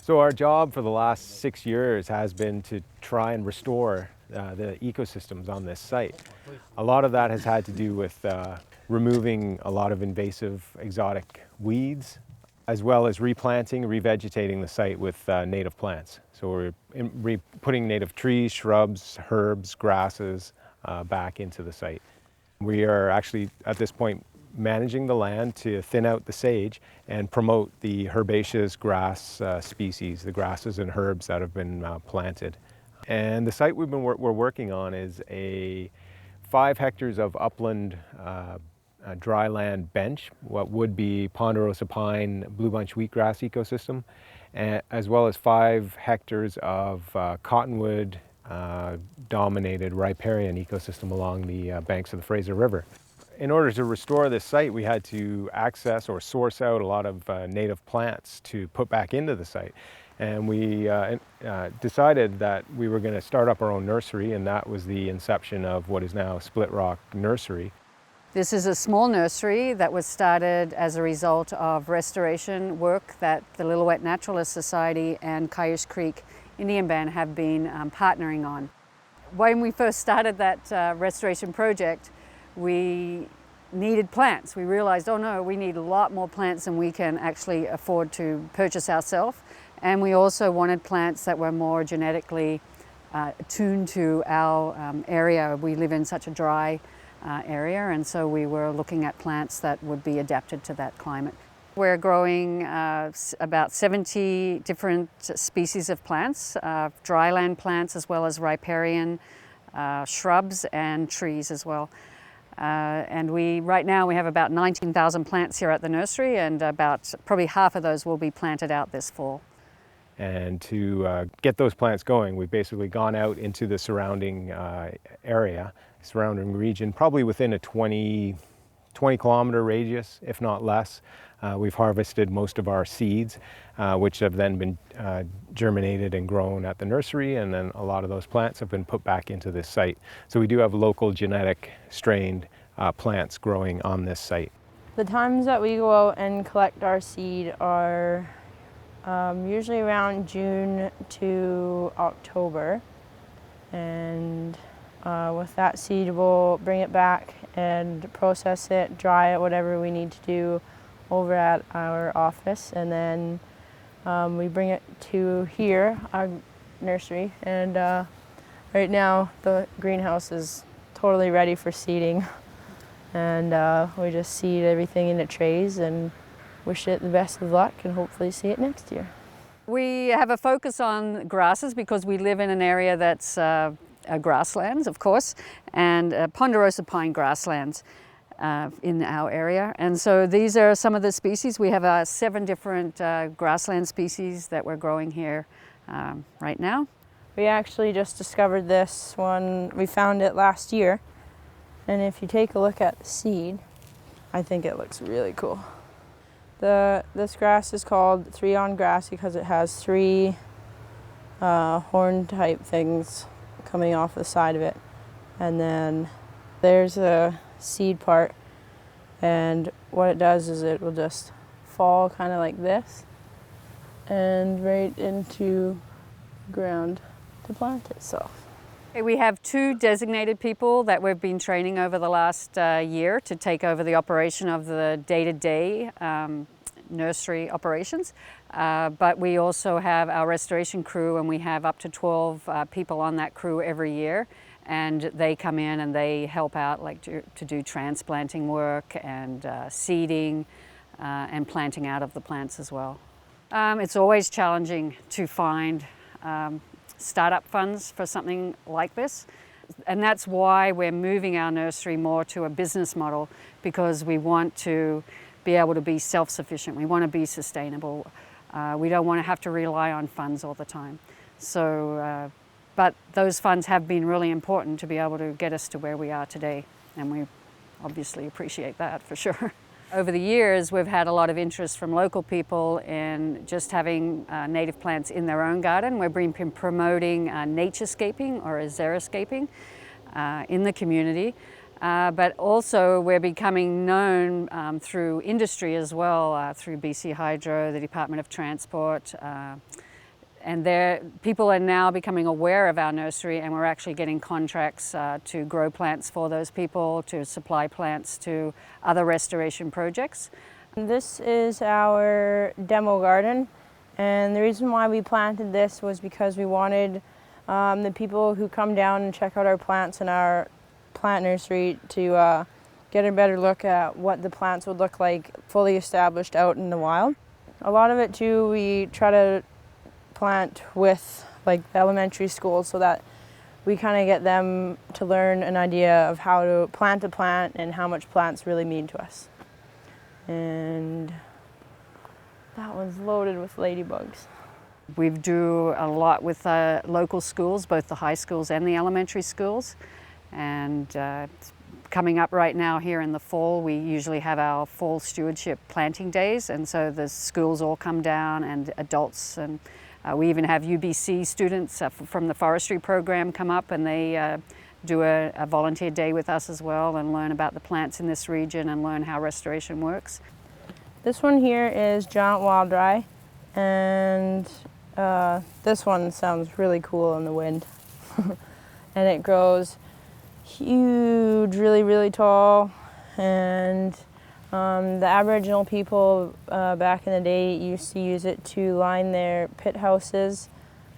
So our job for the last 6 years has been to try and restore the ecosystems on this site. A lot of that has had to do with removing a lot of invasive exotic weeds, as well as replanting, revegetating the site with native plants. So we're putting native trees, shrubs, herbs, grasses back into the site. We are actually, at this point, managing the land to thin out the sage and promote the herbaceous grass species, the grasses and herbs that have been planted. And the site we're working on is a 5 hectares of upland dryland bench, what would be ponderosa pine, blue bunch wheatgrass ecosystem, as well as 5 hectares of cottonwood dominated riparian ecosystem along the banks of the Fraser River. In order to restore this site, we had to access or source out a lot of native plants to put back into the site. And we decided that we were going to start up our own nursery, and that was the inception of what is now Splitrock Nursery. This is a small nursery that was started as a result of restoration work that the Lillooet Naturalist Society and Cayush Creek Indian Band have been partnering on. When we first started that restoration project, we needed plants. We realized, oh no, we need a lot more plants than we can actually afford to purchase ourselves. And we also wanted plants that were more genetically attuned to our area. We live in such a dry area, and so we were looking at plants that would be adapted to that climate. We're growing about 70 different species of plants, dryland plants as well as riparian shrubs and trees as well. And right now we have about 19,000 plants here at the nursery, and probably half of those will be planted out this fall. And to get those plants going, we've basically gone out into the surrounding area, surrounding region, probably within a 20 kilometer radius, if not less. We've harvested most of our seeds, which have then been germinated and grown at the nursery, and then a lot of those plants have been put back into this site. So we do have local genetic strained plants growing on this site. The times that we go out and collect our seed are usually around June to October, and with that seed we'll bring it back and process it, dry it, whatever we need to do over at our office, and then we bring it to here, our nursery, and right now the greenhouse is totally ready for seeding, and we just seed everything into trays and wish it the best of luck and hopefully see it next year. We have a focus on grasses because we live in an area that's grasslands, of course, and ponderosa pine grasslands in our area. And so these are some of the species. We have 7 different grassland species that we're growing here right now. We actually just discovered this one. We found it last year, and if you take a look at the seed, I think it looks really cool. This grass is called 3-on grass because it has 3 horn type things coming off the side of it, and then there's a seed part, and what it does is it will just fall kind of like this and right into the ground to plant itself. We have 2 designated people that we've been training over the last year to take over the operation of the day-to-day nursery operations, but we also have our restoration crew, and we have up to 12 people on that crew every year, and they come in and they help out like to do transplanting work and seeding and planting out of the plants as well. It's always challenging to find startup funds for something like this, and that's why we're moving our nursery more to a business model, because we want to be able to be self-sufficient. We want to be sustainable. We don't want to have to rely on funds all the time. So, but those funds have been really important to be able to get us to where we are today, and we obviously appreciate that for sure. Over the years, we've had a lot of interest from local people in just having native plants in their own garden. We've been promoting naturescaping or xeriscaping in the community. But also we're becoming known through industry as well, through BC Hydro, the Department of Transport, people are now becoming aware of our nursery, and we're actually getting contracts to grow plants for those people, to supply plants to other restoration projects. This is our demo garden, and the reason why we planted this was because we wanted the people who come down and check out our plants in our plant nursery to get a better look at what the plants would look like fully established out in the wild. A lot of it too, we try to plant with like the elementary schools so that we kind of get them to learn an idea of how to plant a plant and how much plants really mean to us. And that one's loaded with ladybugs. We do a lot with local schools, both the high schools and the elementary schools. And it's coming up right now here in the fall, we usually have our fall stewardship planting days. And so the schools all come down, and adults, and we even have UBC students from the forestry program come up, and they do a volunteer day with us as well, and learn about the plants in this region and learn how restoration works. This one here is giant wild rye, and this one sounds really cool in the wind. And it grows huge, really, really tall. And the Aboriginal people back in the day used to use it to line their pit houses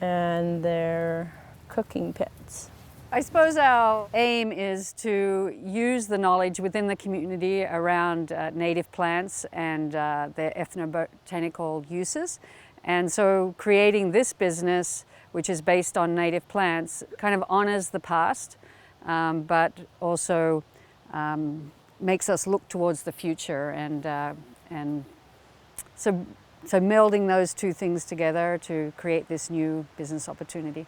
and their cooking pits. I suppose our aim is to use the knowledge within the community around native plants and their ethnobotanical uses. And so creating this business, which is based on native plants, kind of honors the past, but also makes us look towards the future. And so melding those two things together to create this new business opportunity.